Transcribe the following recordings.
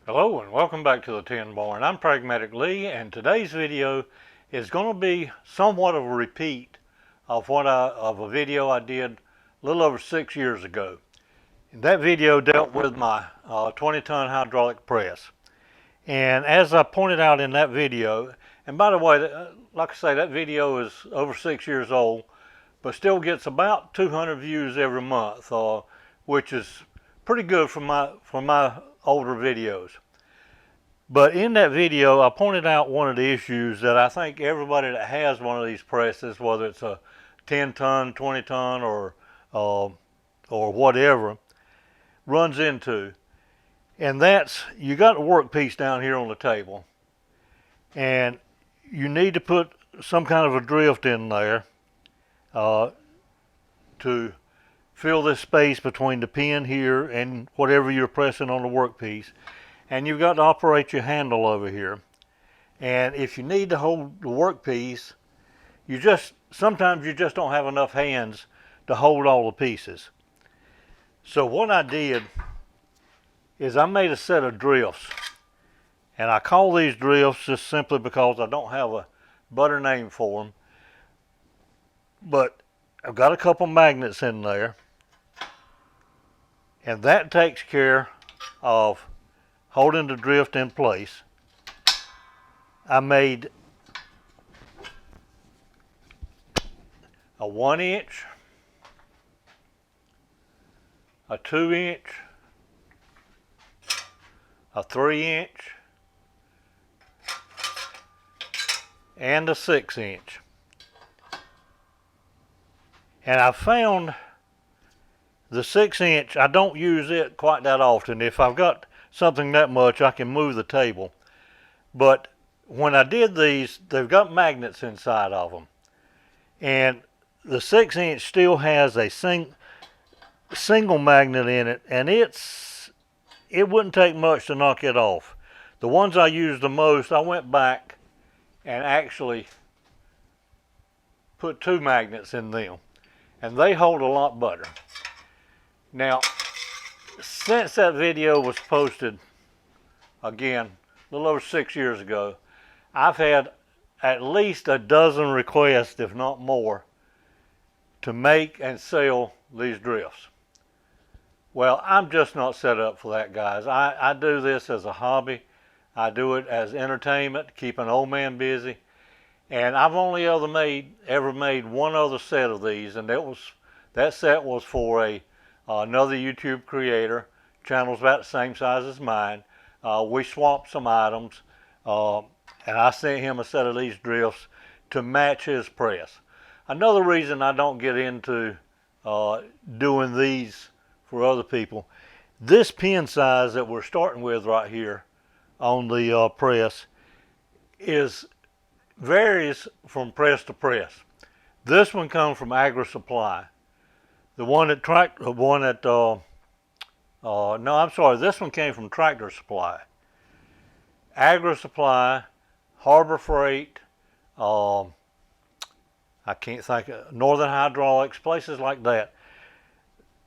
Hello and welcome back to the Tin Barn. I'm Pragmatic Lee, and today's video is going to be somewhat of a repeat of a video I did a little over 6 years ago. And that video dealt with my 20-ton hydraulic press. And as I pointed out in that video, and by the way, like I say, that video is over 6 years old, but still gets about 200 views every month, which is pretty good for my older videos. But in that video, I pointed out one of the issues that I think everybody that has one of these presses, whether it's a 10-ton, 20-ton, or whatever, runs into. And that's, you got the workpiece down here on the table, and you need to put some kind of a drift in there to fill this space between the pin here and whatever you're pressing on the workpiece. And you've got to operate your handle over here. And if you need to hold the workpiece, sometimes you just don't have enough hands to hold all the pieces. So what I did is I made a set of drifts. And I call these drifts just simply because I don't have a better name for them. But I've got a couple magnets in there. And that takes care of holding the drift in place. I made a 1-inch, a 2-inch, a 3-inch, and a 6-inch. And I found the 6-inch, I don't use it quite that often. If I've got something that much, I can move the table. But when I did these, they've got magnets inside of them. And the 6-inch still has a single magnet in it, and it wouldn't take much to knock it off. The ones I used the most, I went back and actually put 2 magnets in them, and they hold a lot better. Now, since that video was posted, again, a little over 6 years ago, I've had at least a dozen requests, if not more, to make and sell these drifts. Well, I'm just not set up for that, guys. I do this as a hobby. I do it as entertainment, keep an old man busy. And I've only ever made one other set of these, and that set was for another YouTube creator. Channel's about the same size as mine. We swapped some items, and I sent him a set of these drifts to match his press. Another reason I don't get into doing these for other people, this pin size that we're starting with right here on the press varies from press to press. This one comes from Agri Supply. The one that no, I'm sorry, this one came from Tractor Supply. Agri Supply, Harbor Freight, I can't think of, Northern Hydraulics, places like that.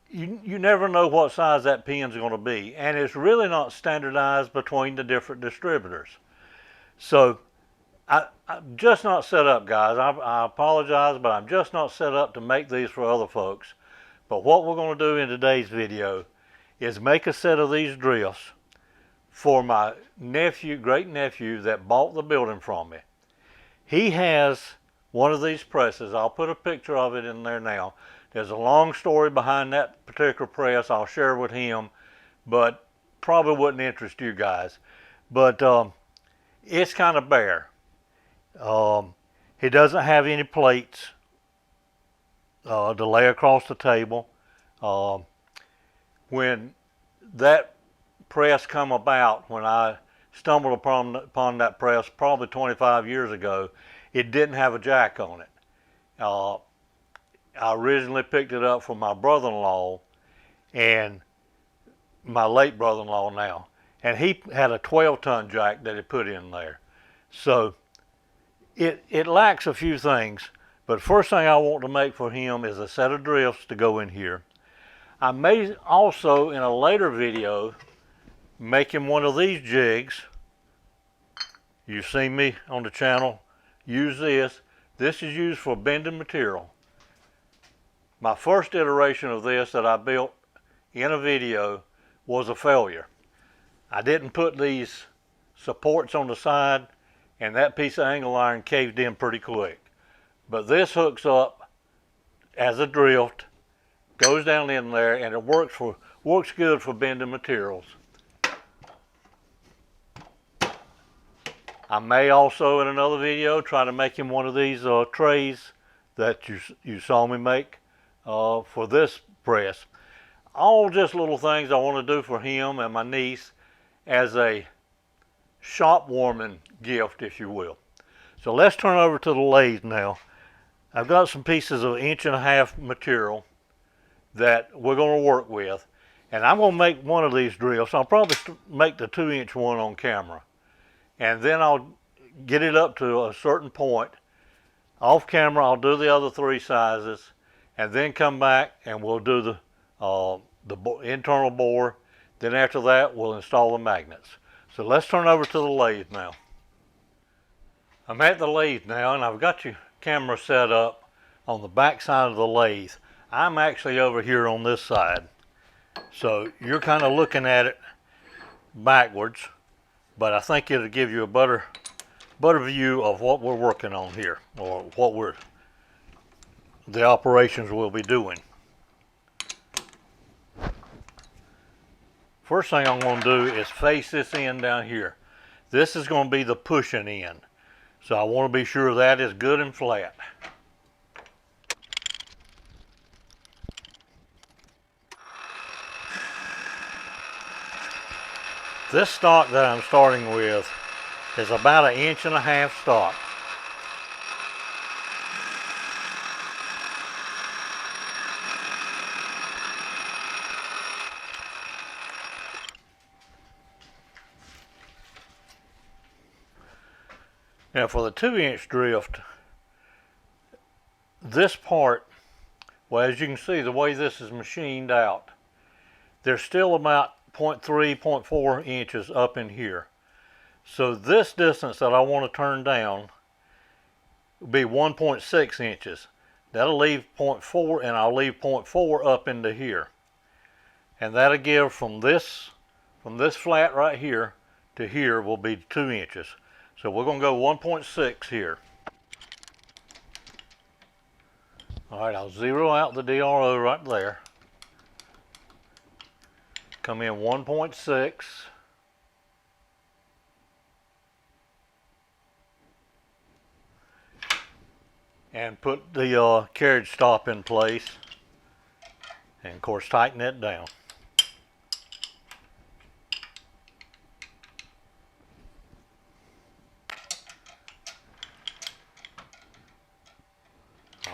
You never know what size that pin's going to be, and it's really not standardized between the different distributors. So I'm just not set up, guys. I apologize, but I'm just not set up to make these for other folks. But what we're going to do in today's video is make a set of these drifts for my great nephew that bought the building from me. He has one of these presses. I'll put a picture of it in there now. There's a long story behind that particular press I'll share with him, but probably wouldn't interest you guys. But it's kind of bare. He doesn't have any plates to lay across the table. When that press come about, when I stumbled upon that press probably 25 years ago, it didn't have a jack on it. I originally picked it up from my brother-in-law, and my late brother-in-law now, and he had a 12-ton jack that he put in there. So it lacks a few things, but first thing I want to make for him is a set of drifts to go in here. I may also, in a later video, making one of these jigs. You've seen me on the channel use this. This is used for bending material. My first iteration of this that I built in a video was a failure. I didn't put these supports on the side, and that piece of angle iron caved in pretty quick. But this hooks up as a drift, goes down in there, and it works good for bending materials. I may also in another video try to make him one of these trays that you saw me make for this press. All just little things I want to do for him and my niece as a shop warming gift, if you will. So let's turn over to the lathe now. I've got some pieces of 1.5 inch material that we're going to work with, and I'm going to make one of these drifts. I'll probably make the 2-inch one on camera, and then I'll get it up to a certain point. Off camera I'll do the other 3 sizes, and then come back and we'll do the internal bore. Then after that we'll install the magnets. So let's turn over to the lathe now. I'm at the lathe now, and I've got your camera set up on the back side of the lathe. I'm actually over here on this side, so you're kind of looking at it backwards, but I think it'll give you a better view of what we're working on here, or what the operations we'll be doing. First thing I'm going to do is face this end down here. This is going to be the pushing end, so I want to be sure that is good and flat. This stock that I'm starting with is about 1.5 inch stock. Now for the 2-inch drift, this part, well, as you can see the way this is machined out, there's still about 0.3, 0.4 inches up in here. So this distance that I want to turn down will be 1.6 inches. That'll leave 0.4, and I'll leave 0.4 up into here. And that'll give from this flat right here to here will be 2 inches. So we're going to go 1.6 here. All right, I'll zero out the DRO right there. Come in 1.6. And put the carriage stop in place. And of course tighten it down.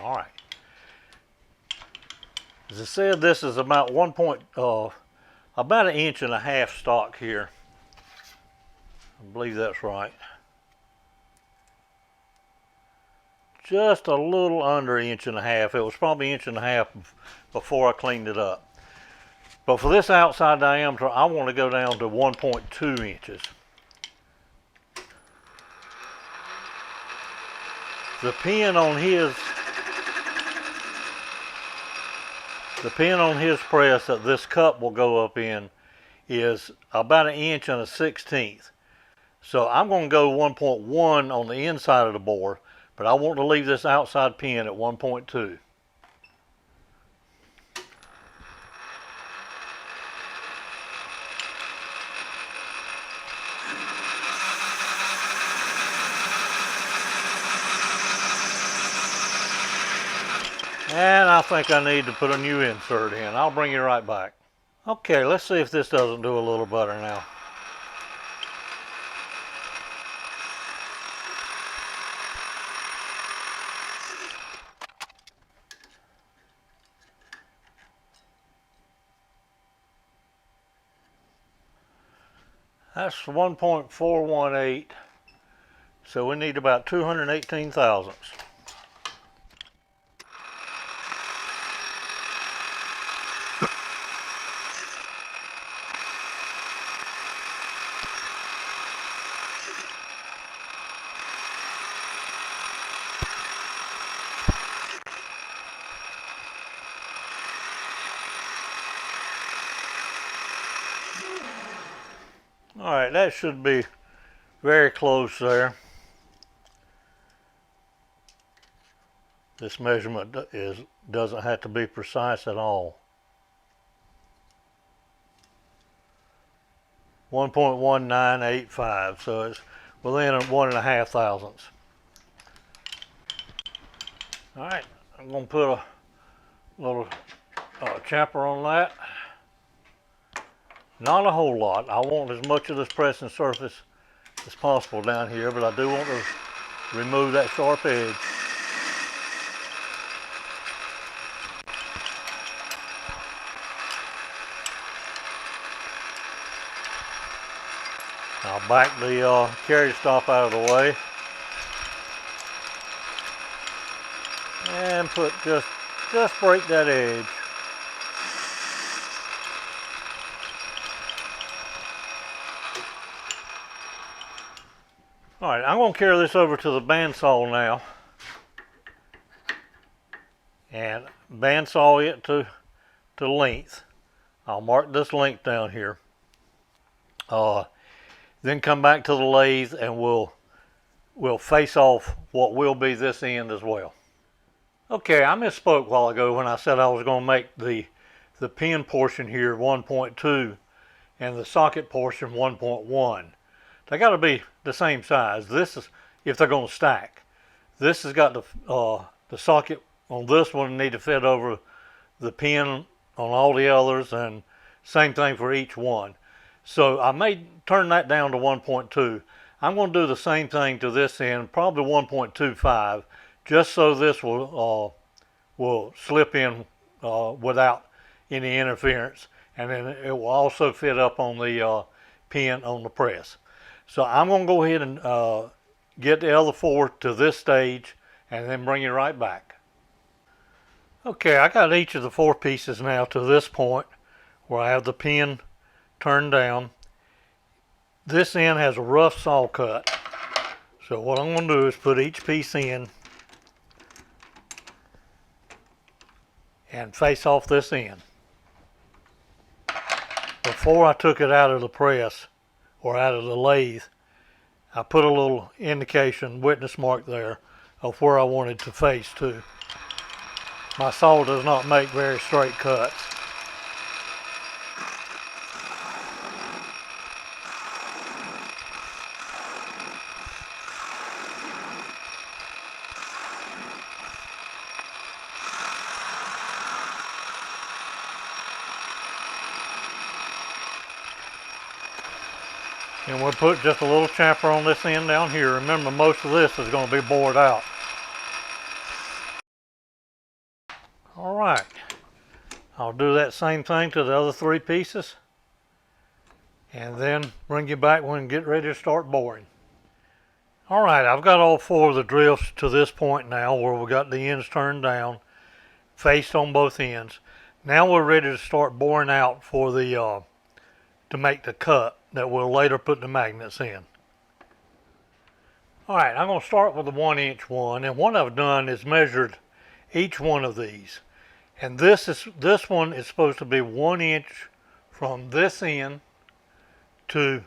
All right. As I said, this is about about 1.5 inches stock here. I believe that's right. Just a little under 1.5 inches. It was probably 1.5 inches before I cleaned it up. But for this outside diameter, I want to go down to 1.2 inches. The pin on his press that this cup will go up in is about 1.16 inches. So I'm going to go 1.1 on the inside of the bore, but I want to leave this outside pin at 1.2. And I think I need to put a new insert in. I'll bring you right back. Okay, let's see if this doesn't do a little better now. That's 1.418, so we need about 218 thousandths. Alright, that should be very close there. This measurement doesn't have to be precise at all. 1.1985, so it's within 1.5 thousandths. Alright, I'm going to put a little chamfer on that. Not a whole lot. I want as much of this pressing surface as possible down here, but I do want to remove that sharp edge. I'll back the carriage stop out of the way and put just break that edge. Alright, I'm going to carry this over to the bandsaw now and bandsaw it to length. I'll mark this length down here. Then come back to the lathe and we'll face off what will be this end as well. Okay, I misspoke a while ago when I said I was going to make the pin portion here 1.2 and the socket portion 1.1. They got to be the same size. This is if they're going to stack. This has got the socket on this one need to fit over the pin on all the others, and same thing for each one. So I may turn that down to 1.2. I'm going to do the same thing to this end, probably 1.25, just so this will slip in without any interference, and then it will also fit up on the pin on the press. So I'm going to go ahead and get the other four to this stage and then bring it right back. Okay, I got each of the four pieces now to this point where I have the pin turned down. This end has a rough saw cut. So what I'm going to do is put each piece in and face off this end. Before I took it out of the press or out of the lathe, I put a little indication, witness mark there, of where I wanted to face to. My saw does not make very straight cuts. And we'll put just a little chamfer on this end down here. Remember, most of this is going to be bored out. Alright, I'll do that same thing to the other three pieces and then bring you back when we get ready to start boring. Alright, I've got all four of the drills to this point now where we got the ends turned down, faced on both ends. Now we're ready to start boring out for the to make the cut that we'll later put the magnets in. Alright, I'm going to start with the 1-inch one, and what I've done is measured each one of these. And this one is supposed to be 1 inch from this end to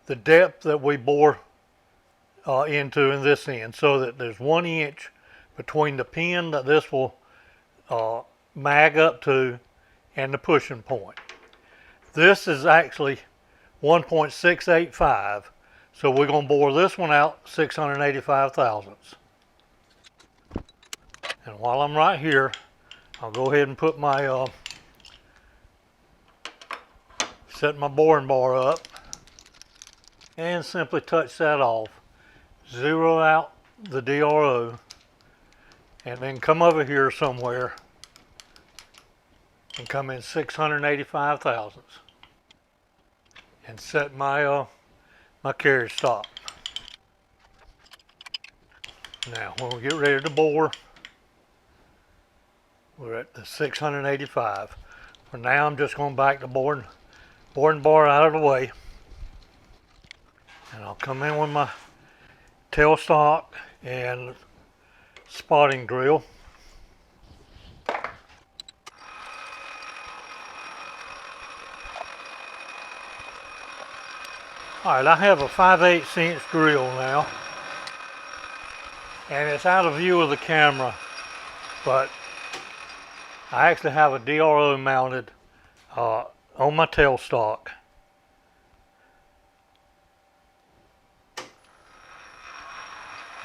the depth that we bore into in this end, so that there's 1 inch between the pin that this will mag up to and the pushing point. This is actually 1.685, so we're going to bore this one out 685 thousandths. And while I'm right here, I'll go ahead and put my set my boring bar up and simply touch that off. Zero out the DRO and then come over here somewhere and come in 685 thousandths and set my my carriage stop. Now when we get ready to bore, we're at the 685. For now I'm just going back to boring bar out of the way, and I'll come in with my tailstock and spotting drill. Alright, I have a 5/8 inch drill now, and it's out of view of the camera, but I actually have a DRO mounted on my tailstock.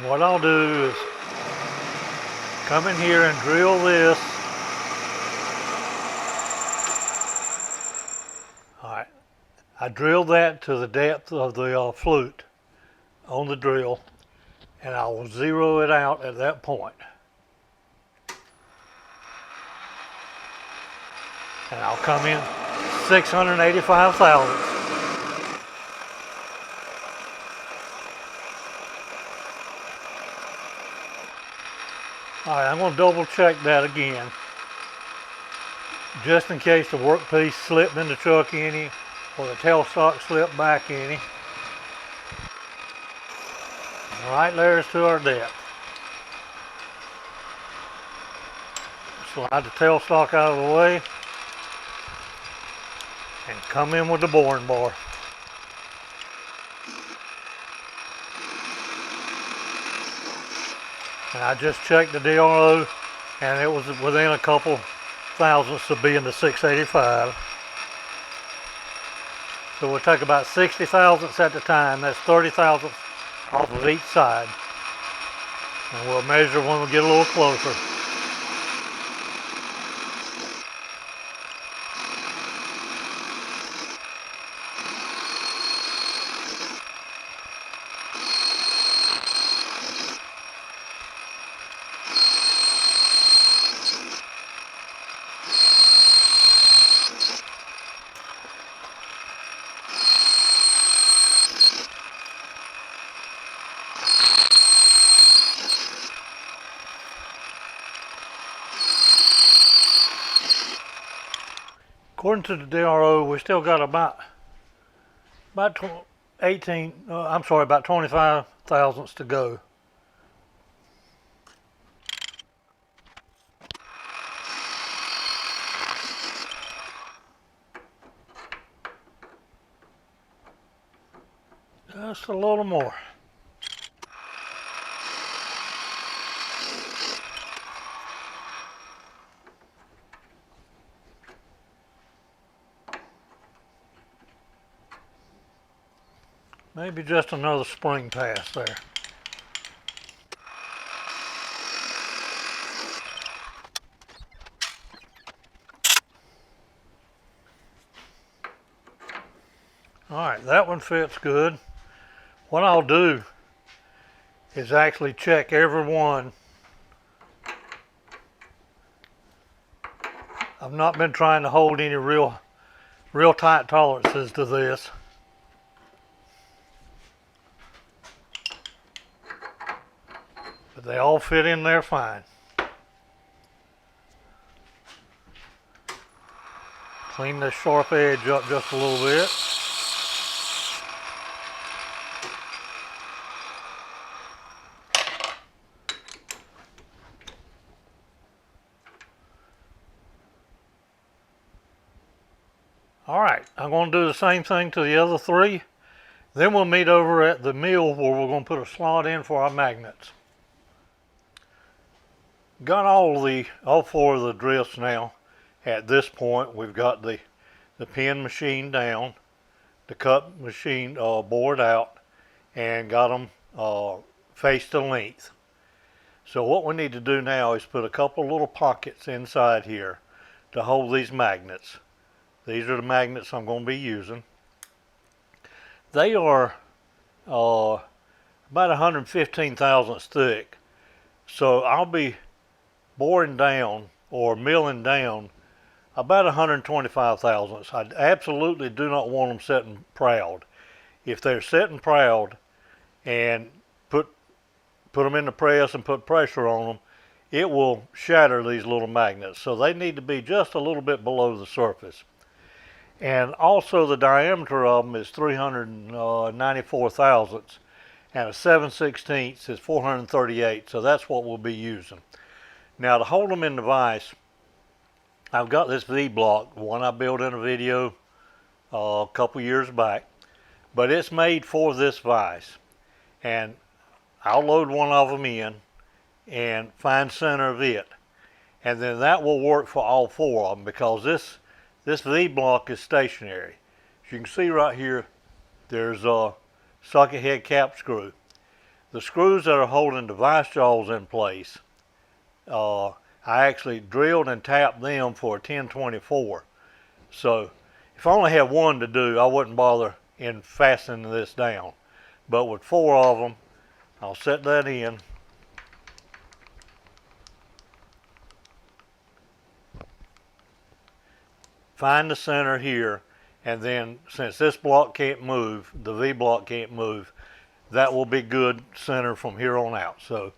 What I'll do is come in here and drill this. Alright, I drilled that to the depth of the flute on the drill, and I will zero it out at that point. And I'll come in 685 thousandths. Alright, I'm going to double check that again, just in case the workpiece slipped in the chuck any, or the tailstock slipped back any. Alright, there's to our depth. Slide the tailstock out of the way, and come in with the boring bar. And I just checked the DRO, and it was within a couple thousandths of being the 685. So we'll take about 60 thousandths at the time. That's 30 thousandths off of each side. And we'll measure when we get a little closer. According to the DRO, we still got about 25 thousandths to go. Just a little more. Maybe just another spring pass there. Alright, that one fits good. What I'll do is actually check every one. I've not been trying to hold any real tight tolerances to this. But they all fit in there fine. Clean this sharp edge up just a little bit. Alright, I'm going to do the same thing to the other three. Then we'll meet over at the mill where we're going to put a slot in for our magnets. Got all four of the drifts now. At this point, we've got the pin machine down, the cut machine bored out, and got them face to length. So what we need to do now is put a couple of little pockets inside here to hold these magnets. These are the magnets I'm going to be using. They are about 115 thousandths thick. So I'll be boring down or milling down about 125 thousandths. I absolutely do not want them sitting proud. If they're sitting proud and put them in the press and put pressure on them, it will shatter these little magnets. So they need to be just a little bit below the surface. And also the diameter of them is 394 thousandths, and a 7/16 is 438, so that's what we'll be using. Now to hold them in the vise, I've got this V-block, one I built in a video a couple years back. but it's made for this vise. And I'll load one of them in and find center of it. And then that will work for all four of them, because this V block is stationary. As you can see right here, there's a socket head cap screw. The screws that are holding the vise jaws in place, I actually drilled and tapped them for a 1024. So if I only had one to do, I wouldn't bother in fastening this down. But with four of them, I'll set that in. Find the center here, and then since this block can't move, the V block can't move, that will be good center from here on out. So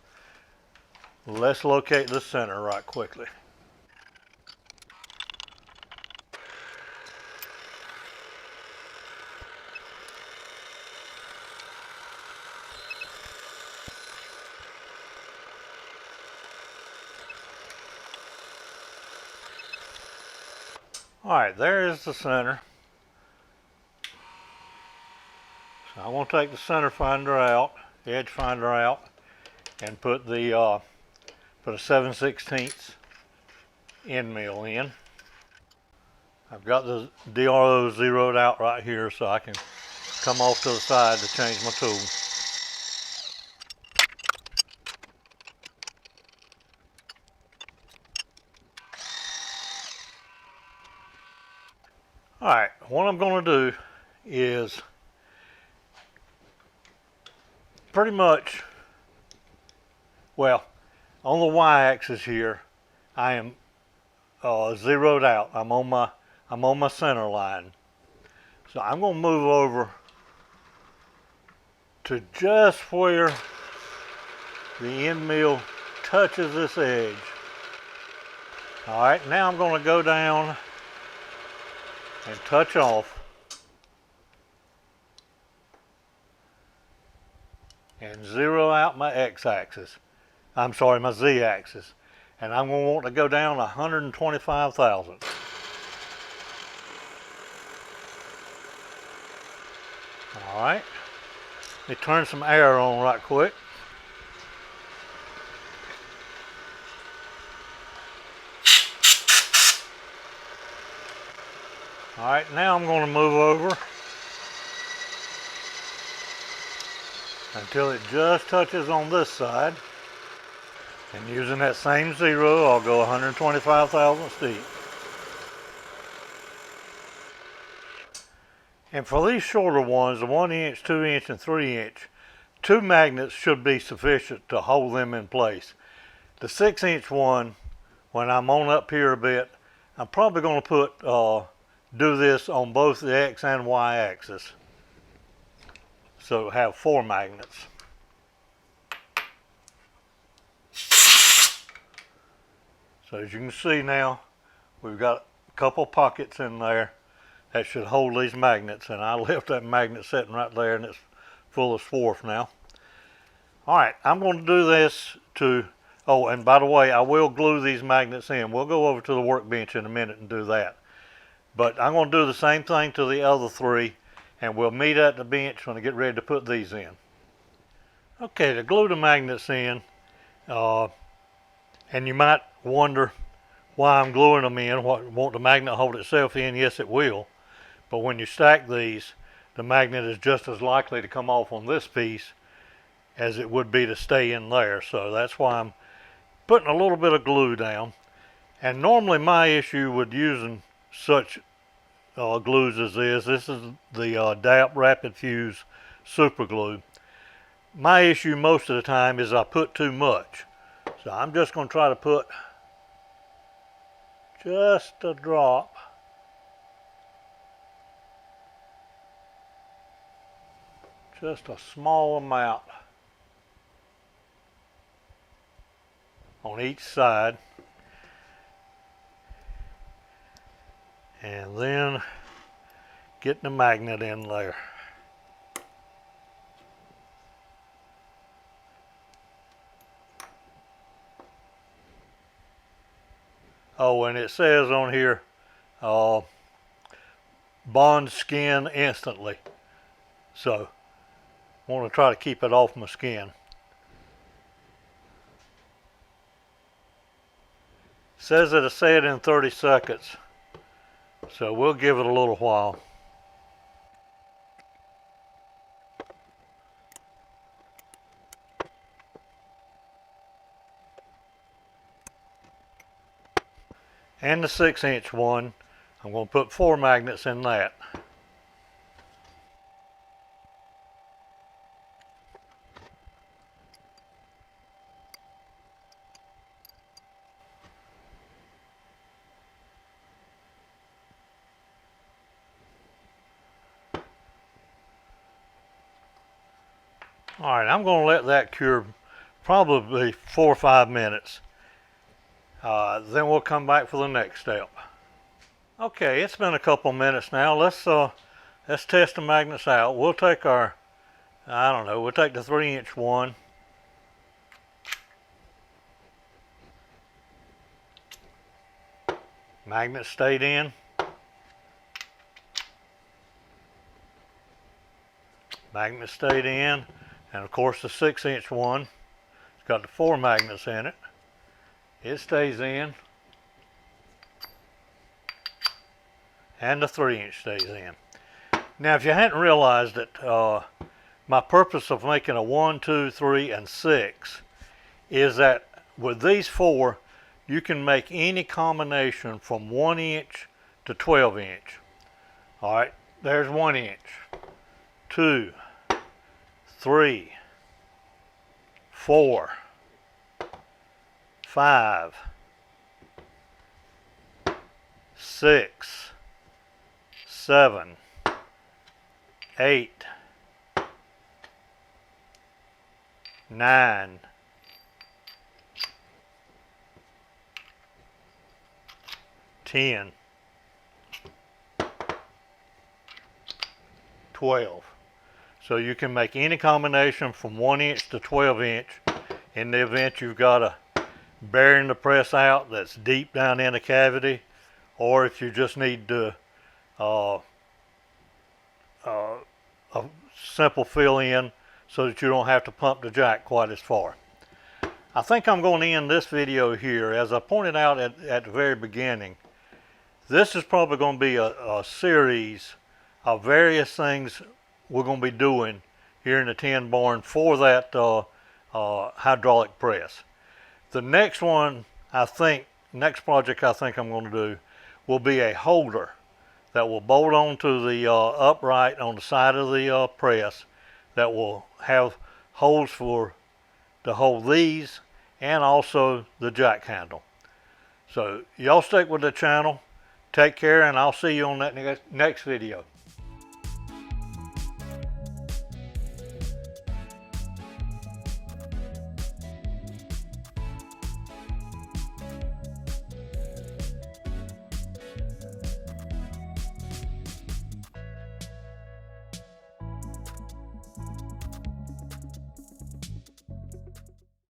let's locate the center right quickly. All right, there is the center. So I'm going to take the center finder out, edge finder out, and put the a 7/16 end mill in. I've got the DRO zeroed out right here, so I can come off to the side to change my tool. All right, what I'm going to do is pretty much, well, on the y-axis here, I am zeroed out. I'm on my center line. So I'm going to move over to just where the end mill touches this edge. All right, now I'm going to go down and touch off and zero out my x-axis. I'm sorry, my z-axis. And I'm going to want to go down 125 thousandths. All right, let me turn some air on right quick. All right, now I'm going to move over until it just touches on this side. And using that same zero, I'll go 125 thousandths deep. And for these shorter ones, the 1 inch, 2 inch, and 3 inch, 2 magnets should be sufficient to hold them in place. The 6 inch one, when I'm on up here a bit, I'm probably going to put do this on both the X and Y axis. So have 4 magnets. So as you can see now, we've got a couple pockets in there that should hold these magnets, and I left that magnet sitting right there, and it's full of swarf now. All right, I'm going to do this to, oh, and by the way, I will glue these magnets in. We'll go over to the workbench in a minute and do that. But I'm going to do the same thing to the other 3, and we'll meet at the bench when I get ready to put these in. Okay, to glue the magnets in, and you might wonder why I'm gluing them in. Won't the magnet hold itself in? Yes, it will. But when you stack these, the magnet is just as likely to come off on this piece as it would be to stay in there. So that's why I'm putting a little bit of glue down. And normally my issue with using such glues as this is the DAP Rapid Fuse Super Glue. My issue most of the time is I put too much. So I'm just going to try to put just a drop just a small amount on each side, and then get the magnet in there. Oh, and it says on here, bond skin instantly. So I want to try to keep it off my skin. Says it'll set in 30 seconds. So we'll give it a little while. And the 6-inch one, I'm going to put 4 magnets in that. All right, I'm going to let that cure probably 4 or 5 minutes. Then we'll come back for the next step. Okay, it's been a couple minutes now. Let's test the magnets out. We'll take our, I don't know, we'll take the 3-inch one. Magnet stayed in. Magnet stayed in. And of course the 6-inch one, it's got the 4 magnets in it. It stays in. And the 3-inch stays in. Now if you hadn't realized it, my purpose of making a 1, 2, 3, and 6 is that with these 4, you can make any combination from 1 inch to 12 inch. All right, there's 1 inch, 2, 3, 4, 5, 6, 7, 8, 9, 10, 12. So you can make any combination from 1 inch to 12 inch in the event you've got a bearing the press out that's deep down in a cavity, or if you just need to a simple fill in so that you don't have to pump the jack quite as far. I think I'm going to end this video here. As I pointed out at the very beginning, this is probably going to be a series of various things we're going to be doing here in the tin barn for that hydraulic press. The next one, next project I think I'm going to do will be a holder that will bolt onto the upright on the side of the press that will have holes to hold these and also the jack handle. So y'all stick with the channel. Take care, and I'll see you on that next video.